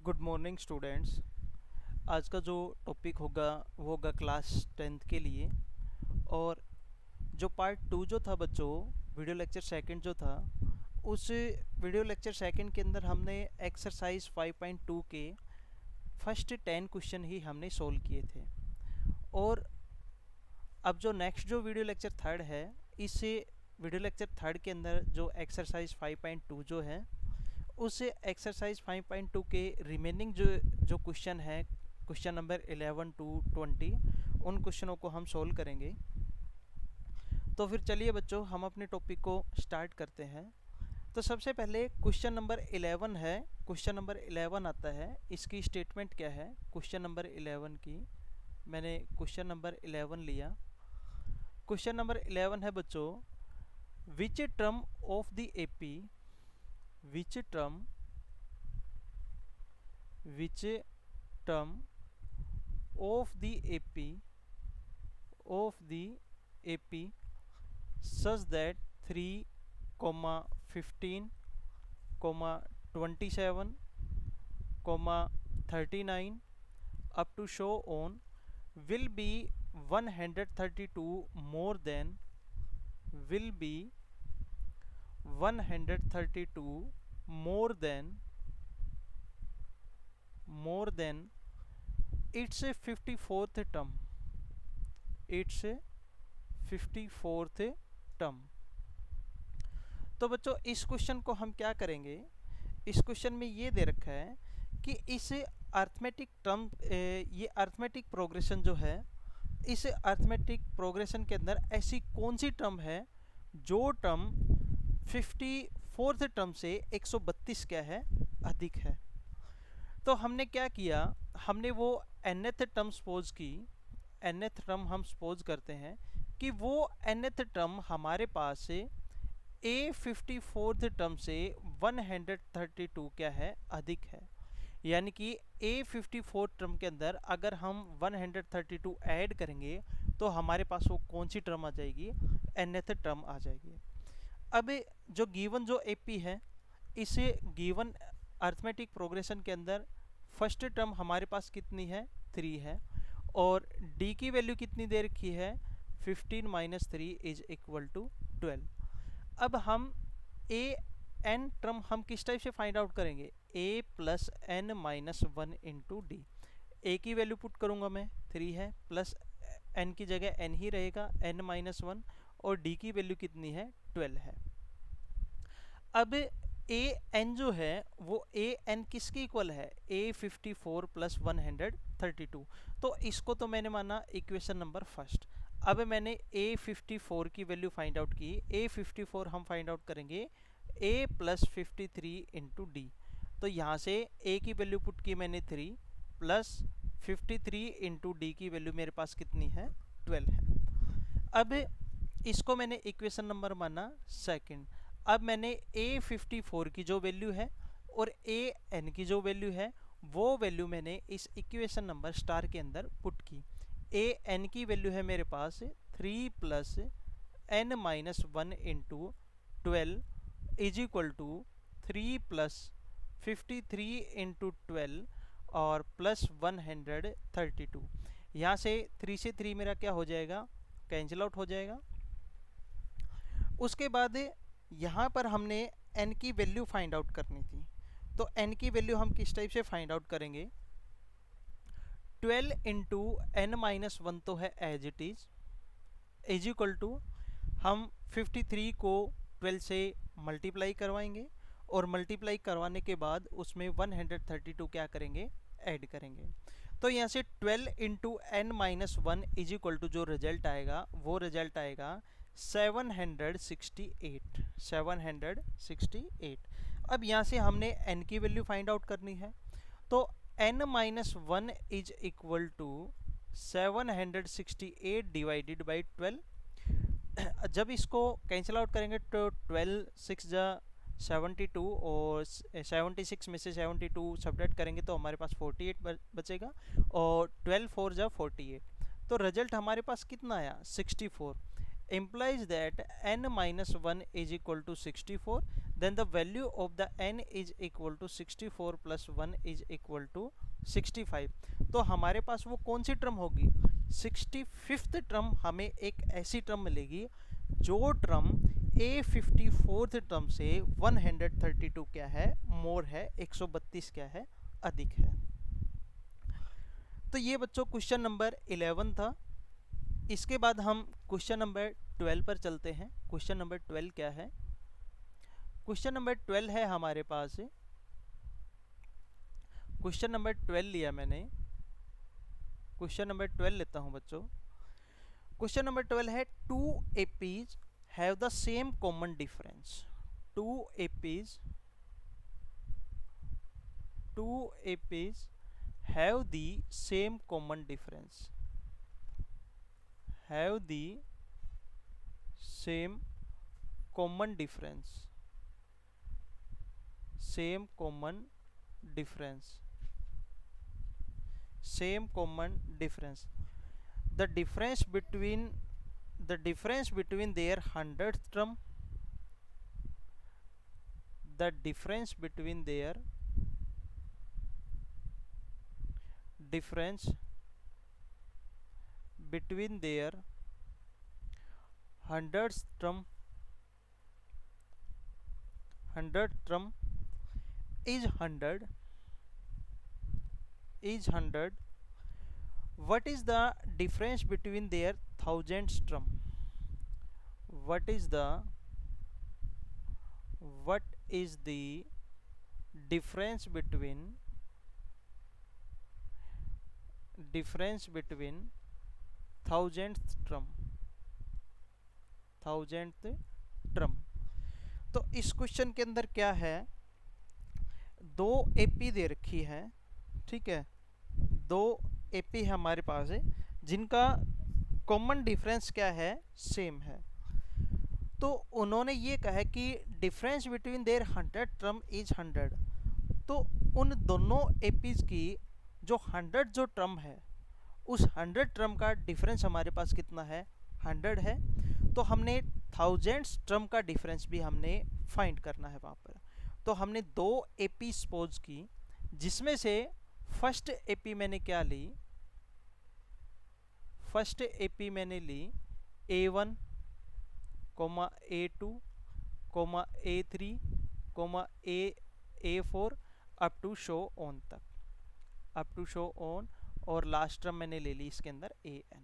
Good morning students. आज का जो टॉपिक होगा वो होगा क्लास 10th के लिए। और जो पार्ट 2 जो था बच्चों, वीडियो लेक्चर सेकंड जो था, उस वीडियो लेक्चर सेकंड के अंदर हमने एक्सरसाइज 5.2 के फर्स्ट 10 क्वेश्चन ही हमने सोल्व किए थे। और अब जो नेक्स्ट जो वीडियो लेक्चर थर्ड है, इस वीडियो लेक्चर थर्ड के अंदर जो एक्सरसाइज 5.2 जो है, उस एक्सरसाइज 5.2 के रिमेनिंग जो जो क्वेश्चन है, क्वेश्चन नंबर 11 टू 20, उन क्वेश्चनों को हम सोल्व करेंगे। तो फिर चलिए बच्चों, हम अपने टॉपिक को स्टार्ट करते हैं। तो सबसे पहले क्वेश्चन नंबर 11 है। क्वेश्चन नंबर 11 आता है, इसकी स्टेटमेंट क्या है क्वेश्चन नंबर 11 की। मैंने क्वेश्चन नंबर 11 लिया। क्वेश्चन नंबर 11 है बच्चों, which term of the AP which term which term of the AP such that 3, 15, 27, 39 up to show on will be 132 more than 132 more than its 54th term, its 54th term। तो बच्चों इस question को हम क्या करेंगे, इस question में ये दे रखा है कि इस अर्थमेटिक टर्म, ये अर्थमेटिक प्रोग्रेशन जो है, इस अर्थमेटिक प्रोग्रेशन के अंदर ऐसी कौन सी टर्म है जो टर्म 54th टर्म से 132 क्या है, अधिक है। तो हमने क्या किया, हमने वो nth टर्म सपोज की, nth टर्म हम सपोज करते हैं कि वो nth टर्म हमारे पास से A54th टर्म से 132 क्या है, अधिक है। यानी कि A54 टर्म के अंदर अगर हम 132 ऐड करेंगे तो हमारे पास वो कौन सी टर्म आ जाएगी, nth टर्म आ जाएगी। अब जो गिवन जो AP है, इस गिवन अर्थमेटिक प्रोग्रेशन के अंदर फर्स्ट टर्म हमारे पास कितनी है, 3 है। और D की वैल्यू कितनी दे रखी है, 15 माइनस 3 इज इक्वल टू 12। अब हम n टर्म हम किस टाइप से फाइंड आउट करेंगे, a plus n minus 1 into D. A की वैल्यू पुट करूंगा मैं, 3 है, प्लस n की जगह n ही रहेगा, n माइनस 1, और d की वैल्यू कितनी है, 12 है। अब ए एन जो है वो ए एन किसके इक्वल है, A54 प्लस 132। तो इसको तो मैंने माना इक्वेशन नंबर फर्स्ट। अब मैंने A54 की वैल्यू फाइंड आउट की। A54 हम फाइंड आउट करेंगे A प्लस 53 इंटू डी। तो यहाँ से A की वैल्यू पुट की मैंने 3 प्लस 53 इंटू डी की वैल्यू मेरे पास कितनी है, 12 है। अब इसको मैंने इक्वेशन नंबर माना सेकंड। अब मैंने A54 की जो वैल्यू है और AN की जो वैल्यू है, वो वैल्यू मैंने इस इक्वेशन नंबर स्टार के अंदर पुट की। AN की वैल्यू है मेरे पास 3 plus n minus 1 into 12 is equal to 3 plus 53 into 12 और प्लस 132। यहाँ से 3 से 3 मेरा क्या हो जाएगा, कैंसिल आउट हो जाएगा। उसके बाद यहाँ पर हमने n की वैल्यू फाइंड आउट करनी थी। तो n की वैल्यू हम किस टाइप से फाइंड आउट करेंगे, 12 इंटू n माइनस 1 तो है as it is equal to, हम 53 को 12 से मल्टीप्लाई करवाएंगे और मल्टीप्लाई करवाने के बाद उसमें 132 क्या करेंगे, ऐड करेंगे। तो यहाँ से 12 into n minus 1 is equal to जो रिजल्ट आएगा वो रिजल्ट आएगा 768। अब यहाँ से हमने n की वैल्यू फाइंड आउट करनी है। तो n minus 1 is equal to 768 divided by 12। जब इसको कैंसिल आउट करेंगे तो 12 6 जा 72 और 76 में से 72 सब्ट्रैक्ट करेंगे तो हमारे पास 48 बचेगा, और 12 4 जा 48। तो रिजल्ट हमारे पास कितना आया, 64। implies that n minus 1 is equal to 64, then the value of the n is equal to 64 plus 1 is equal to 65। तो हमारे पास वो कौन सी टर्म होगी, 65th टर्म हमें एक ऐसी टर्म मिलेगी जो टर्म A54th टर्म से 132 क्या है, मोर है, 132 क्या है, अधिक है। तो ये बच्चों क्वेश्चन नंबर 11 था। इसके बाद हम क्वेश्चन नंबर 12 पर चलते हैं। क्वेश्चन नंबर 12 क्या है, क्वेश्चन नंबर 12 है हमारे पास, क्वेश्चन नंबर 12 लिया मैंने, क्वेश्चन नंबर 12 लेता हूं बच्चों। क्वेश्चन नंबर 12 है two APs have the same common difference. Two APs have the same common difference, have the same common difference, same common difference, same common difference. the difference between their 100th term, the difference between their 100th term is 100। What is the difference between their 1000th term? What is the difference between 1000th term? तो इस question के अंदर क्या है, दो AP दे रखी है, ठीक है, दो एपी हमारे पास है जिनका कॉमन डिफरेंस क्या है, सेम है। तो उन्होंने ये कहा है कि difference between their 100 term is 100। तो उन दोनों एपीज की जो 100 जो टर्म है, उस 100 टर्म का डिफरेंस हमारे पास कितना है, 100 है। तो हमने 1000 टर्म का डिफरेंस भी हमने फाइंड करना है वहाँ पर। तो हमने दो एपी सपोज की, जिसमें से फर्स्ट एपी मैंने क्या ली, फर्स्ट एपी मैंने ली A1, A2, A3, A4 up to so on तक, अप टू शो ऑन, और लास्ट टर्म मैंने ले ली इसके अंदर AN।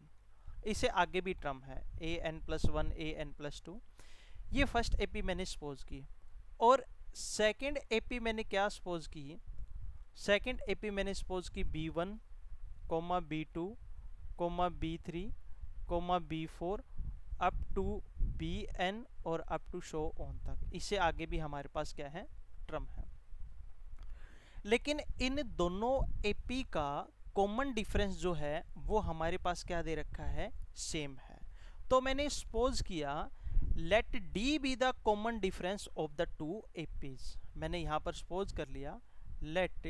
इससे आगे भी टर्म है AN+1, AN+2। ये फर्स्ट एपी मैंने सपोज की। और सेकंड एपी मैंने क्या सपोज की, सेकंड एपी मैंने सपोज की B1, B2, B3, B4 up to BN और अप टू शो ऑन तक। इससे आगे भी हमारे पास क्या है, टर्म है। लेकिन इन दोनों एपी का कॉमन डिफरेंस जो है वो हमारे पास क्या दे रखा है, सेम है। तो मैंने सपोज किया let D be the common difference of the two APs. मैंने यहां पर सपोज कर लिया let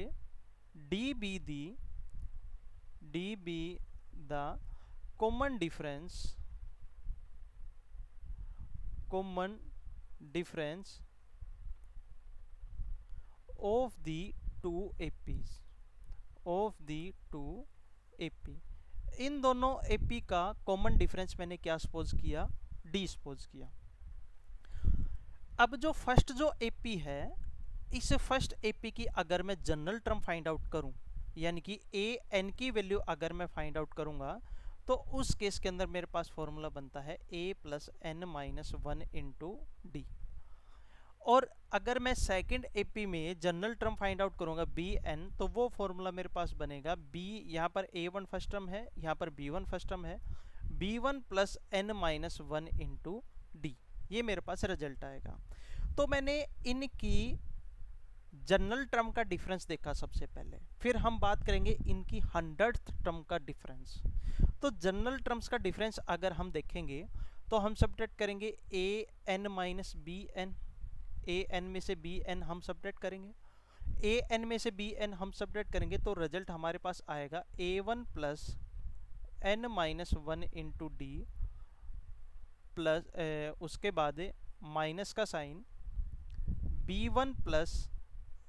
D be the common difference of the two APs, इन दोनों AP का कॉमन डिफरेंस मैंने क्या सपोज किया, D सपोज किया। अब जो फर्स्ट जो AP है, इस फर्स्ट AP की अगर मैं जनरल टर्म फाइंड आउट करूं, यानी कि AN की वैल्यू अगर मैं फाइंड आउट करूंगा, तो उस केस के अंदर मेरे पास फॉर्मूला बनता है A+n-1 इंटू डी। और अगर मैं सेकंड एपी में जनरल टर्म फाइंड आउट करूंगा Bn, तो वो फॉर्मूला मेरे पास बनेगा B, यहाँ पर A1 फर्स्ट टर्म है, यहाँ पर B1 फर्स्ट टर्म है, B1+n-1 इंटू डी। ये मेरे पास रिजल्ट आएगा। तो मैंने इनकी जनरल टर्म का डिफरेंस देखा सबसे पहले, फिर हम बात करेंगे इनकी 100th टर्म का डिफरेंस। तो जनरल टर्म्स का डिफरेंस अगर हम देखेंगे तो हम सब्ट्रैक्ट करेंगे AN-BN, AN में से BN हम सब्ट्रैक्ट करेंगे, AN में से BN हम सब्ट्रैक्ट करेंगे, तो रिजल्ट हमारे पास आएगा A1+n-1 इंटू डी प्लस उसके बाद माइनस का sign B1 plus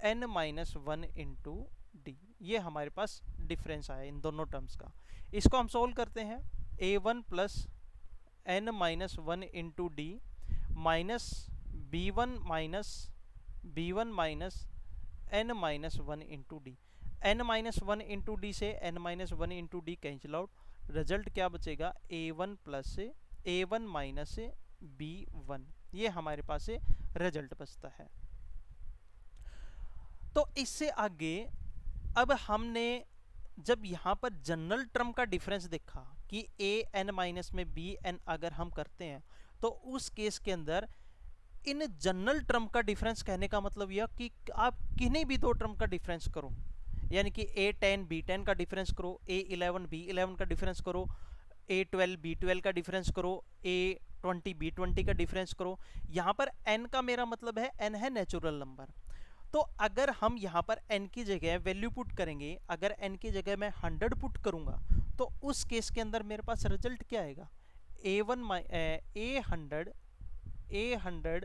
n minus one into d, ये हमारे पास डिफरेंस आया इन दोनों टर्म्स का। इसको हम सोल्व करते हैं, A1 plus n minus one into D minus B1 minus n minus one into D. n minus one into D से n minus one into D cancel out, result क्या बचेगा, A1 plus A1 minus B1, ये हमारे पास से result बचता है। तो इससे आगे अब हमने जब यहाँ पर जनरल टर्म का डिफरेंस देखा कि a n माइनस में b n अगर हम करते हैं तो उस केस के अंदर इन जनरल टर्म का डिफरेंस कहने का मतलब यह कि आप किन्हीं भी दो टर्म का डिफरेंस करो, यानी कि a10 b10 का डिफरेंस करो, a11 b11 का डिफरेंस करो, a12 b12 का डिफरेंस करो, a20 b20 का डिफरेंस करो। यहाँ पर n का मेरा मतलब है n है नेचुरल नंबर। तो अगर हम यहाँ पर n की जगह वैल्यू पुट करेंगे, अगर n की जगह मैं 100 पुट करूंगा तो उस केस के अंदर मेरे पास रिजल्ट क्या आएगा, a100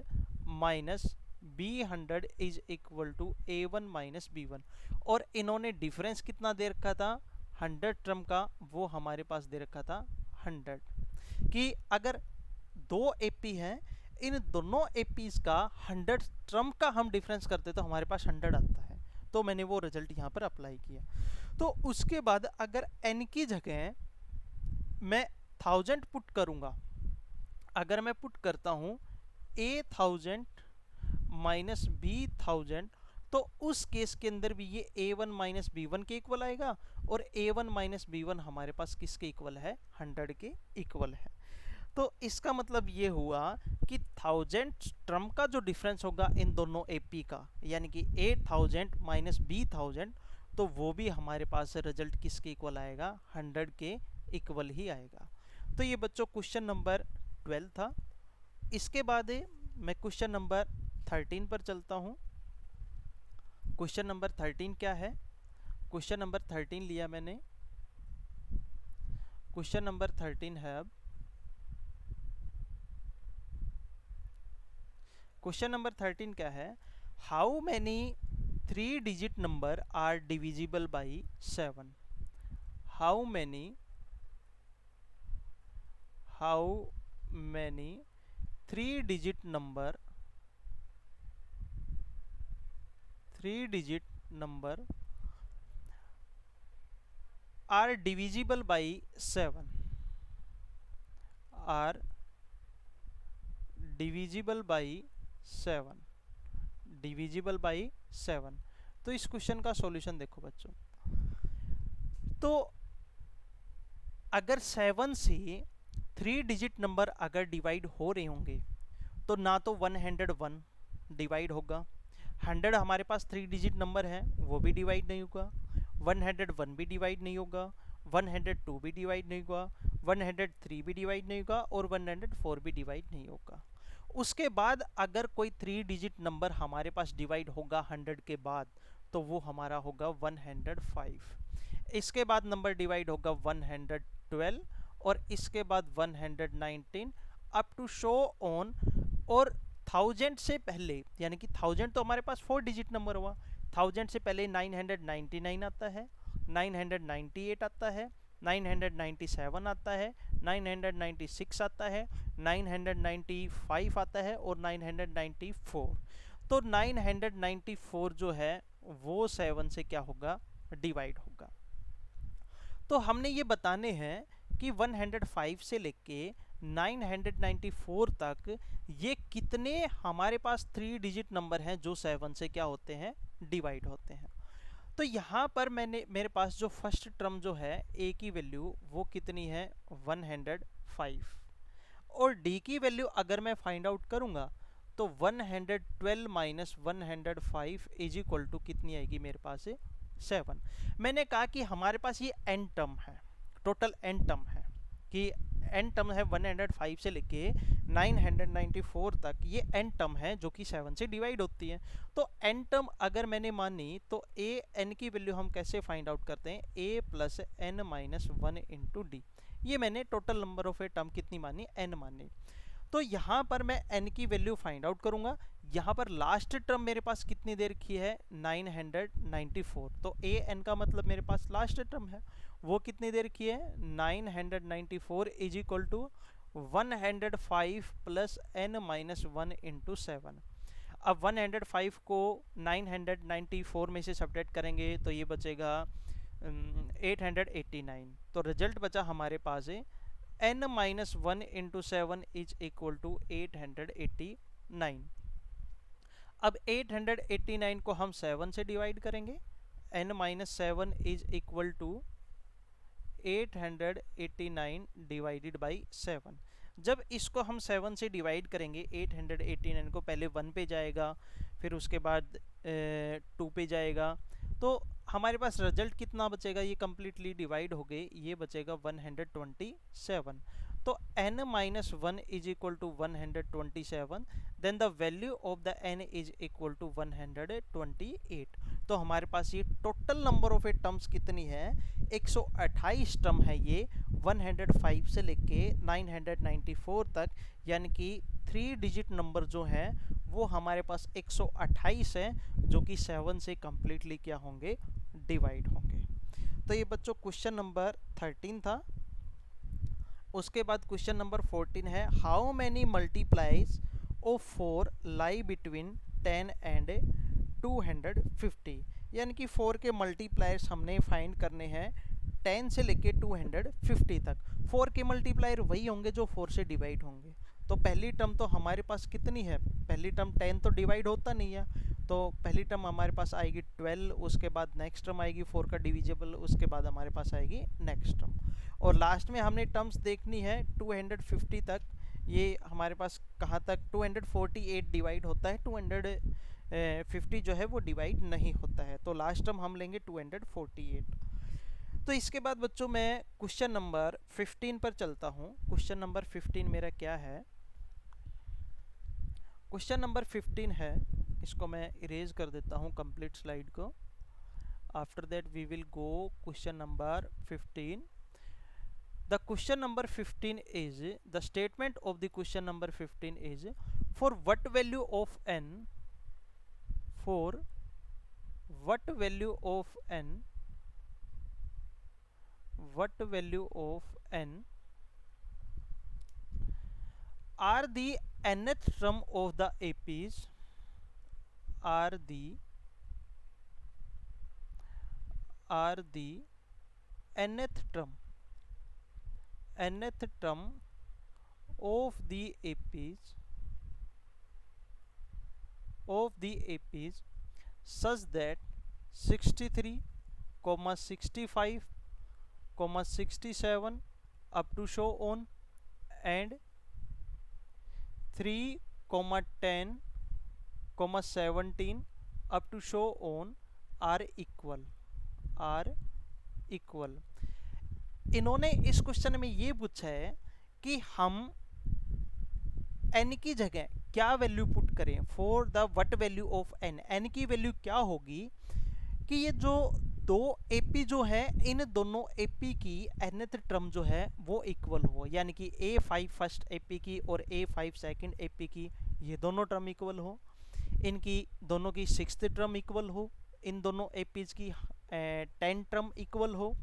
minus b100 is equal to a1 minus b1। और इन्होंने डिफरेंस कितना दे रखा था 100 टर्म का, वो हमारे पास दे रखा था 100, कि अगर दो एपी हैं इन दोनों एपीज का 100 टर्म का हम डिफरेंस करते तो हमारे पास 100 आता है। तो मैंने वो रिजल्ट यहाँ पर अप्लाई किया। तो उसके बाद अगर n की जगह मैं 1000 पुट करूंगा, अगर मैं पुट करता हूं a1000 माइनस b1000, तो उस केस के अंदर भी ये a1 माइनस b1 के इक्वल आएगा, और a1 माइनस b1 हमारे पास किसके इक्वल है, 100 के इक्वल है। तो इसका मतलब ये हुआ कि 1000 टर्म का जो डिफरेंस होगा इन दोनों एपी का, यानी कि 8000 माइनस b1000, तो वो भी हमारे पास रिजल्ट किसके इक्वल आएगा, 100 के इक्वल ही आएगा। तो ये बच्चों क्वेश्चन नंबर 12 था। इसके बाद मैं क्वेश्चन नंबर 13 पर चलता हूँ। क्वेश्चन नंबर 13 क्या है, क्वेश्चन नंबर 13 लिया मैंने। क्वेश्चन नंबर 13 है, अब क्वेश्चन नंबर 13 क्या है, how many 3 digit number are divisible by 7। How many 3 digit number are divisible by 7, are divisible by 7, divisible by 7। तो इस क्वेश्चन का सॉल्यूशन देखो बच्चों, तो अगर 7 से 3 डिजिट नंबर अगर डिवाइड हो रहे होंगे तो ना तो 101 डिवाइड होगा, 100 हमारे पास 3 डिजिट नंबर है वो भी डिवाइड नहीं होगा, 101 भी डिवाइड नहीं होगा, 102 भी डिवाइड नहीं होगा, 103 भी डिवाइड नहीं होगा, और 104 भी डिवाइड नहीं होगा। उसके बाद अगर कोई 3 डिजिट नंबर हमारे पास डिवाइड होगा 100 के बाद तो वो हमारा होगा 105। इसके बाद नंबर डिवाइड होगा 112, और इसके बाद 119 अप टू शो ऑन। और 1000 से पहले, यानी कि 1000 तो हमारे पास 4 डिजिट नंबर हुआ, 1000 से पहले 999 आता है, 998 आता है, 997 आता है, 996 आता है, 995 आता है, और 994। तो 994 जो है वो 7 से क्या होगा, डिवाइड होगा। तो हमने ये बताने हैं कि 105 से लेके 994 तक ये कितने हमारे पास 3 डिजिट नंबर हैं जो 7 से क्या होते हैं, डिवाइड होते हैं। तो यहाँ पर मेरे पास जो फर्स्ट टर्म जो है a की वैल्यू वो कितनी है, 105, और d की वैल्यू अगर मैं फाइंड आउट करूँगा तो 112 माइनस 105 इज इक्वल टू कितनी आएगी मेरे पास, 7। मैंने कहा कि हमारे पास ये n टर्म है, टोटल n टर्म है, कि n टर्म है 105 से लेके 994 तक, ये n टर्म है जो कि 7 से डिवाइड होती है। तो n टर्म अगर मैंने मानी तो n की वैल्यू हम कैसे फाइंड आउट करते हैं, a plus n minus 1 into d. ये मैंने total number of a term कितनी मानी, n मानी। तो यहाँ पर मैं n की वैल्यू फाइंड आउट करूंगा। यहाँ पर लास्ट टर्म मेरे पास कितनी देर की है 994, तो a n का मतलब मेरे पास लास्ट टर्म है, वो कितनी देर की है 994 is equal to 105 plus n minus 1 into 7। अब 105 को 994 में से सब्ट्रैक्ट करेंगे तो ये बचेगा 889। तो रिजल्ट बचा हमारे पास है n minus 1 into 7 is equal to 889। अब 889 को हम 7 से डिवाइड करेंगे, n minus 7 is equal to 889 divided by 7। जब इसको हम 7 से डिवाइड करेंगे 889 को, पहले 1 पे जाएगा, फिर उसके बाद 2 पे जाएगा, तो हमारे पास रिजल्ट कितना बचेगा, ये कम्प्लीटली डिवाइड हो गए, ये बचेगा 127। तो n minus 1 is equal to 127, then the value of the n is equal to 128। तो हमारे पास ये टोटल नंबर ऑफ टर्म्स कितनी है 128 टर्म है ये 105 से लेके 994 तक, यानी कि 3 डिजिट नंबर जो है वो हमारे पास 128 है, जो कि 7 से कम्प्लीटली क्या होंगे डिवाइड होंगे। तो ये बच्चों क्वेश्चन नंबर 13 था। उसके बाद क्वेश्चन नंबर 14 है, how many multiplies of 4 lie between 10 and 250, यानी कि 4 के मल्टीप्लायर्स हमने फाइंड करने हैं 10 से लेके 250 तक। 4 के मल्टीप्लायर वही होंगे जो 4 से डिवाइड होंगे। तो पहली टर्म तो हमारे पास कितनी है, पहली टर्म 10 तो डिवाइड होता नहीं है, तो पहली टर्म हमारे पास आएगी 12, उसके बाद नेक्स्ट टर्म आएगी 4 का डिविजिबल, उसके बाद हमारे पास आएगी नेक्स्ट टर्म, और लास्ट में हमने टर्म्स देखनी है 250 तक। ये हमारे पास कहाँ तक 248 डिवाइड होता है, 250 जो है वो डिवाइड नहीं होता है, तो लास्ट टर्म हम लेंगे 248। तो इसके बाद बच्चों मैं क्वेश्चन नंबर 15 पर चलता हूँ। क्वेश्चन नंबर 15 मेरा क्या है, क्वेश्चन नंबर 15 है, इसको मैं इरेज कर देता हूँ कंप्लीट स्लाइड को। After that we will go question number 15। The question number 15 is, the statement of the question number 15 is, for what value of n, for what value of n, what value of n are the nth term of the APs, are the nth term of the APs such that 63, 65, 67 up to show on, and 3, 10, 17 up to show on are equal। इन्होंने इस question में ये पूछा है कि हम n की जगह क्या वैल्यू पुट करें, for the what value of n, n की वैल्यू क्या होगी कि ये जो दो AP जो है इन दोनों AP की nth टर्म जो है वो इक्वल हो, यानी कि A5 फर्स्ट AP की और A5 सेकंड AP की ये दोनों टर्म इक्वल हो, इनकी दोनों की 6th टर्म इक्वल हो, इन दोनों APs की 10 टर्म इक्वल हो,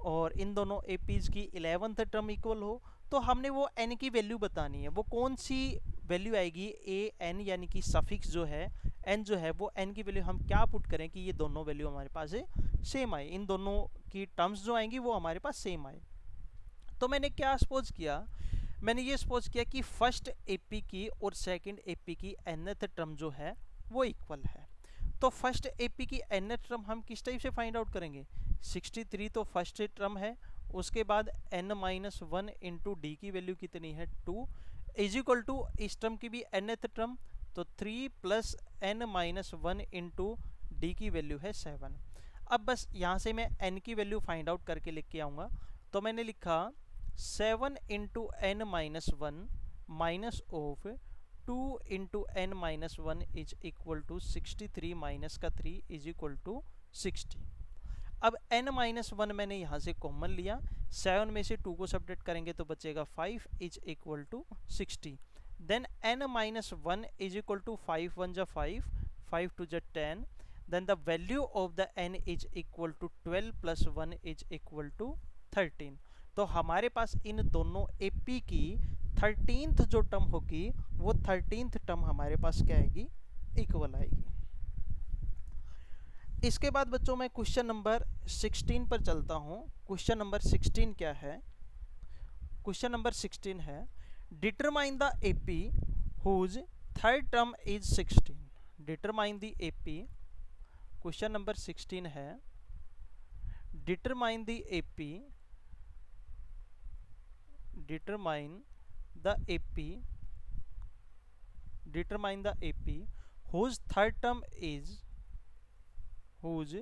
और इन दोनों APs की 11th टर्म इक्वल हो। तो हमने वो n की वैल्यू बतानी है, वो कौन सी वैल्यू आएगी an, यानी कि सफिक्स जो है n जो है वो n की वैल्यू हम क्या पुट करें कि ये दोनों वैल्यू हमारे पास सेम आए, इन दोनों की टर्म्स जो आएंगी वो हमारे पास सेम आए। तो मैंने क्या सपोज किया, मैंने ये सपोज किया कि फर्स्ट AP की और सेकंड AP की nth टर्म जो है वो इक्वल है। तो फर्स्ट AP की nth टर्म हम किस टाइप से फाइंड आउट करेंगे, 63 तो फर्स्ट टर्म है, उसके बाद n-1 इंटू डी की वैल्यू कितनी है 2 इज इक्वल टू इस टर्म की भी nth टर्म, तो 3 प्लस n-1 इंटू डी की वैल्यू है 7। अब बस यहाँ से मैं n की वैल्यू फाइंड आउट करके लिख के आऊँगा, तो मैंने लिखा 7 into n-1 minus of 2 into n-1 is equal to 63 minus का 3 इज इक्वल टू 60। अब n-1 मैंने यहाँ से कॉमन लिया, 7 में से 2 को सब्ट्रैक्ट करेंगे तो बचेगा 5 is equal to 60। then n minus 1 is equal to 5 1 जा 5, 5 2 जा 10, then the value of the n is equal to 12 plus 1 is equal to 13। तो हमारे पास इन दोनों AP की 13th जो टर्म होगी वो 13th टर्म हमारे पास क्या आएगी, इक्वल आएगी। इसके बाद बच्चों मैं क्वेश्चन नंबर 16 पर चलता हूँ। क्वेश्चन नंबर 16 क्या है? क्वेश्चन नंबर 16 है determine the AP whose third term is 16। Determine the AP, question number 16 है determine the AP, determine the AP, determine the AP whose third term is, whose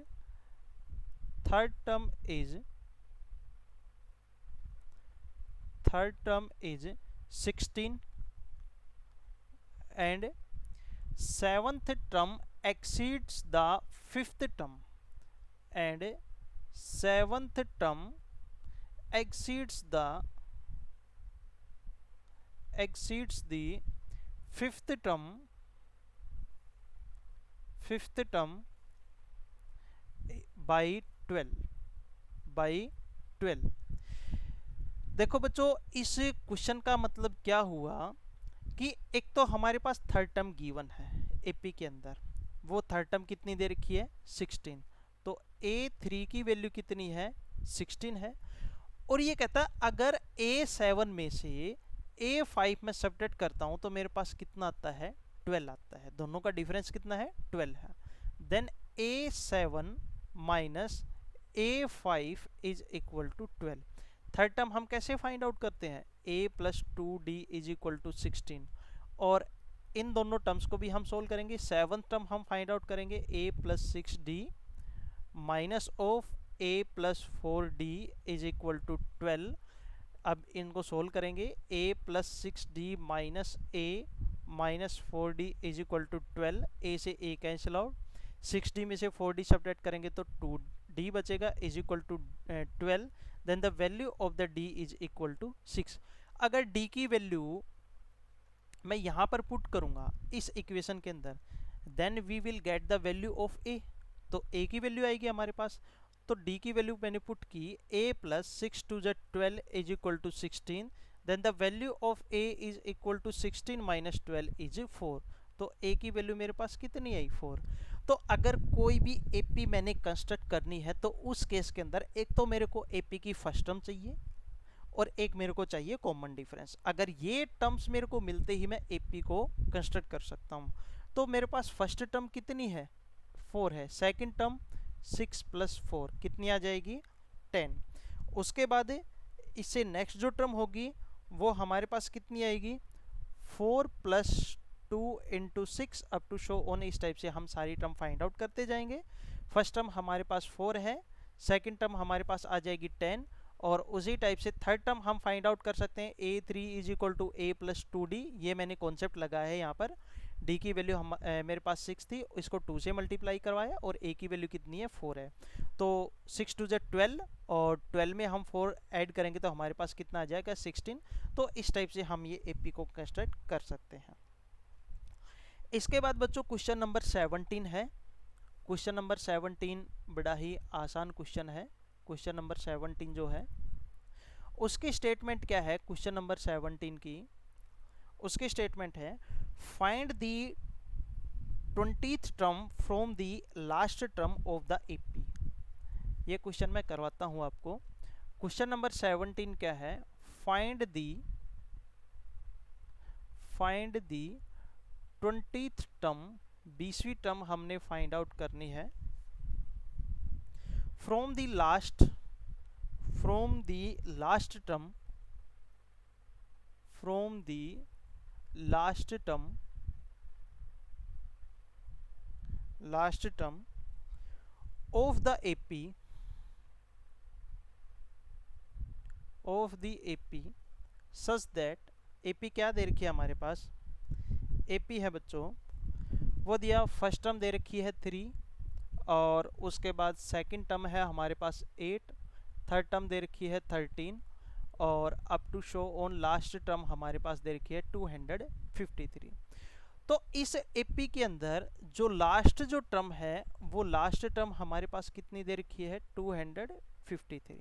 third term is, third term is 16 and seventh term exceeds the fifth term, and seventh term exceeds the fifth term, fifth term by 12, by 12। देखो बच्चों इस question का मतलब क्या हुआ कि एक तो हमारे पास थर्ड टर्म गिवन है एपी के अंदर, वो थर्ड टर्म कितनी दे रखी है 16, तो A3 की वैल्यू कितनी है 16 है, और ये कहता है अगर A7 में से A5 में सब्ट्रैक्ट करता हूं तो मेरे पास कितना आता है 12 आता है, दोनों का डिफरेंस कितना है 12 है। Then A7 minus A5 is equal to 12। Third term हम कैसे फाइंड आउट करते हैं, a plus 2d is equal to 16, और इन दोनों टर्म्स को भी हम सोल्व करेंगे। सेवंथ टर्म हम फाइंड आउट करेंगे a plus 6d minus of a plus 4d is equal to 12। अब इनको सोल्व करेंगे, a plus 6d minus a minus 4d is equal to 12, a से a कैंसिल आउट, 6d में से 4d subtract करेंगे तो 2d बचेगा is equal to 12। Then the value of the d is equal to 6। अगर d की value मैं यहां पर पुट करूंगा इस इक्वेशन के अंदर, then we will get the value of a, तो a की वैल्यू आएगी हमारे पास, तो d की वैल्यू मैंने पुट की a plus 6 to the 12 is equal to 16, then the value of a is equal to 16 minus 12 is 4, तो a की वैल्यू मेरे पास कितनी आई 4। तो अगर कोई भी AP मैंने कंस्ट्रक्ट करनी है तो उस केस के अंदर एक तो मेरे को AP की फर्स्ट टर्म चाहिए और एक मेरे को चाहिए कॉमन डिफरेंस। अगर ये टर्म्स मेरे को मिलते ही मैं AP को कंस्ट्रक्ट कर सकता हूँ। तो मेरे पास फर्स्ट टर्म कितनी है 4 है, सेकंड टर्म 6 प्लस 4 कितनी आ जाएगी 10। उसके बाद इससे नेक्स्ट जो टर्म होगी वो हमारे पास कितनी आएगी 4 plus 2 into 6 up to so on, इस टाइप से हम सारी टर्म फाइंड आउट करते जाएंगे। फर्स्ट टर्म हमारे पास 4 है, सेकंड टर्म हमारे पास आ जाएगी 10, और उसी टाइप से थर्ड टर्म हम फाइंड आउट कर सकते हैं A3 is equal to a plus 2d। ये मैंने कॉन्सेप्ट लगाया है यहाँ पर, d की वैल्यू मेरे पास 6 थी, इसको 2 से मल्टीप्लाई करवाया और a की वैल्यू कितनी है 4 है, तो 6 टू ज 12 और 12 में हम 4 ऐड करेंगे तो हमारे पास कितना आ जाएगा 16। तो इस टाइप से हम ये AP को कंस्ट्रक्ट कर सकते हैं। इसके बाद बच्चों क्वेश्चन नंबर 17 है। क्वेश्चन नंबर 17 बड़ा ही आसान क्वेश्चन है। क्वेश्चन नंबर 17 जो है उसकी स्टेटमेंट क्या है, क्वेश्चन नंबर 17 की उसकी स्टेटमेंट है find the 20th term from the last term of the AP। ये क्वेश्चन मैं करवाता हूं आपको। क्वेश्चन नंबर 17 क्या है, फाइंड द 20th टर्म, 20वीं टर्म हमने फाइंड आउट करनी है from the last term, from the last term of the AP, such that AP क्या दे रखी है हमारे पास, AP है बच्चों वो दिया फर्स्ट टर्म दे रखी है 3, और उसके बाद सेकंड टर्म है हमारे पास 8, थर्ड टर्म दे रखी है 13, और up to so on last term हमारे पास दे रखी है 253। तो इस एपी के अंदर जो लास्ट जो टर्म है वो लास्ट टर्म हमारे पास कितनी दे रखी है 253।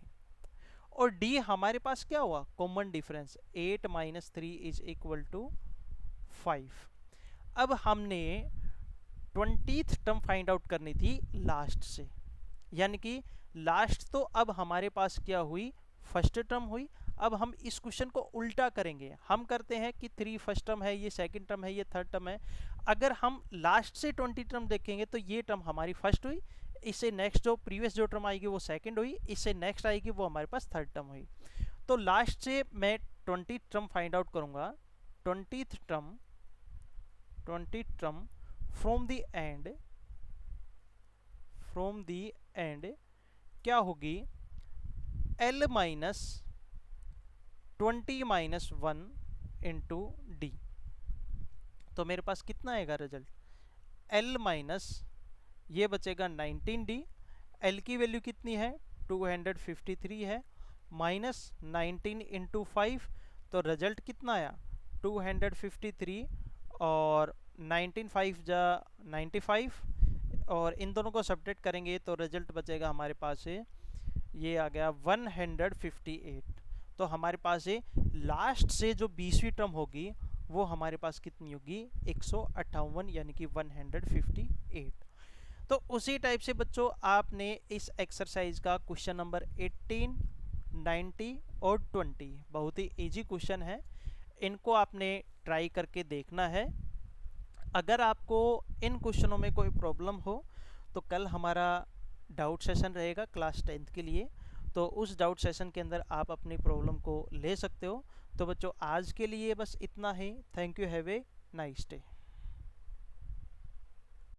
और डी हमारे पास क्या हुआ common difference 8 minus 3 is equal to 5। अब हमने 20th टर्म फाइंड आउट करनी थी लास्ट से, यानी कि लास्ट तो अब हमारे पास क्या हुई फर्स्ट टर्म हुई। अब हम इस क्वेश्चन को उल्टा करेंगे, हम करते हैं कि 3 फर्स्ट टर्म है, ये सेकंड टर्म है, ये थर्ड टर्म है। अगर हम लास्ट से 20 टर्म देखेंगे तो ये टर्म हमारी फर्स्ट हुई, इससे नेक्स्ट जो प्रीवियस जो टर्म आएगी वो सेकंड हुई, इससे नेक्स्ट आएगी वो हमारे पास थर्ड टर्म हुई। तो लास्ट से मैं 20 टर्म फाइंड आउट करूंगा। 20th term from the end क्या होगी L minus 20 minus 1 into D. तो मेरे पास कितना आएगा रिजल्ट L माइनस ये बचेगा 19D। L की वैल्यू कितनी है 253 है, माइनस 19 इंटू 5, तो रिजल्ट कितना आया 253 और 19 5 जा 95, और इन दोनों को सब्ट्रैक्ट करेंगे तो रिजल्ट बचेगा हमारे पास से ये आ गया 158। तो हमारे पास से लास्ट से जो 20वीं टर्म होगी वो हमारे पास कितनी होगी 158 यानी कि 158। तो उसी टाइप से बच्चों आपने इस एक्सरसाइज का क्वेश्चन नंबर 18, 90 और 20 बहुत ही इजी क्वेश्चन है, इनको आपने ट्राई करके देखना है। अगर आपको इन क्वेश्चनों में कोई प्रॉब्लम हो तो कल हमारा डाउट सेशन रहेगा क्लास 10th के लिए, तो उस डाउट सेशन के अंदर आप अपनी प्रॉब्लम को ले सकते हो। तो बच्चों आज के लिए बस इतना ही। Thank you, have a nice day.